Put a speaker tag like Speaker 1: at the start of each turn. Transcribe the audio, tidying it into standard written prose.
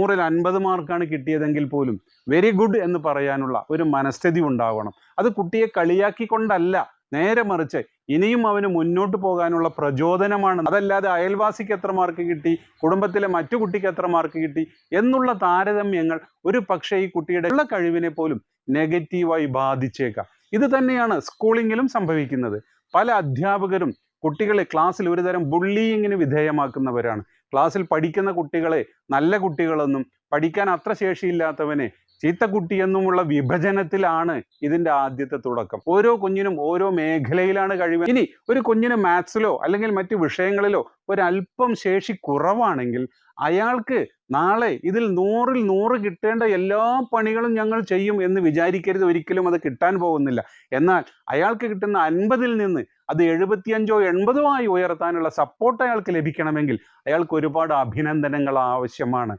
Speaker 1: 100-ൽ 50 മാർക്കാണ് കിട്ടിയതെങ്കിൽ പോലും very good എന്ന് പറയാനുള്ള ഒരു മനസ്ഥിതി ഉണ്ടാവണം. അത് കുട്ടിയെ കളിയാക്കിക്കൊണ്ടല്ല, നേരെ മറിച്ച് ഇനിയും അവന് മുന്നോട്ട് പോകാനുള്ള പ്രചോദനമാണ്. അതല്ലാതെ അയൽവാസിക്ക് എത്ര മാർക്ക് കിട്ടി, കുടുംബത്തിലെ മറ്റു കുട്ടിക്ക് എത്ര മാർക്ക് കിട്ടി എന്നുള്ള താരതമ്യങ്ങൾ ഒരു പക്ഷേ ഈ കുട്ടിയുടെ ഉള്ള കഴിവിനെ പോലും നെഗറ്റീവായി ബാധിച്ചേക്കാം. ഇത് തന്നെയാണ് സ്കൂളിങ്ങിലും സംഭവിക്കുന്നത്. പല അധ്യാപകരും കുട്ടികളെ ക്ലാസ്സിൽ ഒരുതരം ബുള്ളിയിങ്ങിന് വിധേയമാക്കുന്നവരാണ്. ക്ലാസ്സിൽ പഠിക്കുന്ന കുട്ടികളെ നല്ല കുട്ടികളെന്നും പഠിക്കാൻ അത്ര ശേഷിയില്ലാത്തവനെ ചീത്തക്കുട്ടി എന്നുമുള്ള വിഭജനത്തിലാണ് ഇതിൻ്റെ ആദ്യത്തെ തുടക്കം. ഓരോ കുഞ്ഞിനും ഓരോ മേഖലയിലാണ് കഴിവ്. ഇനി ഒരു കുഞ്ഞിന് മാത്സിലോ അല്ലെങ്കിൽ മറ്റു വിഷയങ്ങളിലോ ഒരല്പം ശേഷി കുറവാണെങ്കിൽ അയാൾക്ക് നാളെ ഇതിൽ 100-ൽ 100 കിട്ടേണ്ട എല്ലാ പണികളും ഞങ്ങൾ ചെയ്യും എന്ന് വിചാരിക്കരുത്. ഒരിക്കലും അത് കിട്ടാൻ പോകുന്നില്ല. എന്നാൽ അയാൾക്ക് കിട്ടുന്ന 50-ൽ നിന്ന് അത് 75-ഓ 80-ഓ ആയി ഉയർത്താനുള്ള സപ്പോർട്ട് അയാൾക്ക് ലഭിക്കണമെങ്കിൽ അയാൾക്ക് ഒരുപാട് അഭിനന്ദനങ്ങൾ ആവശ്യമാണ്.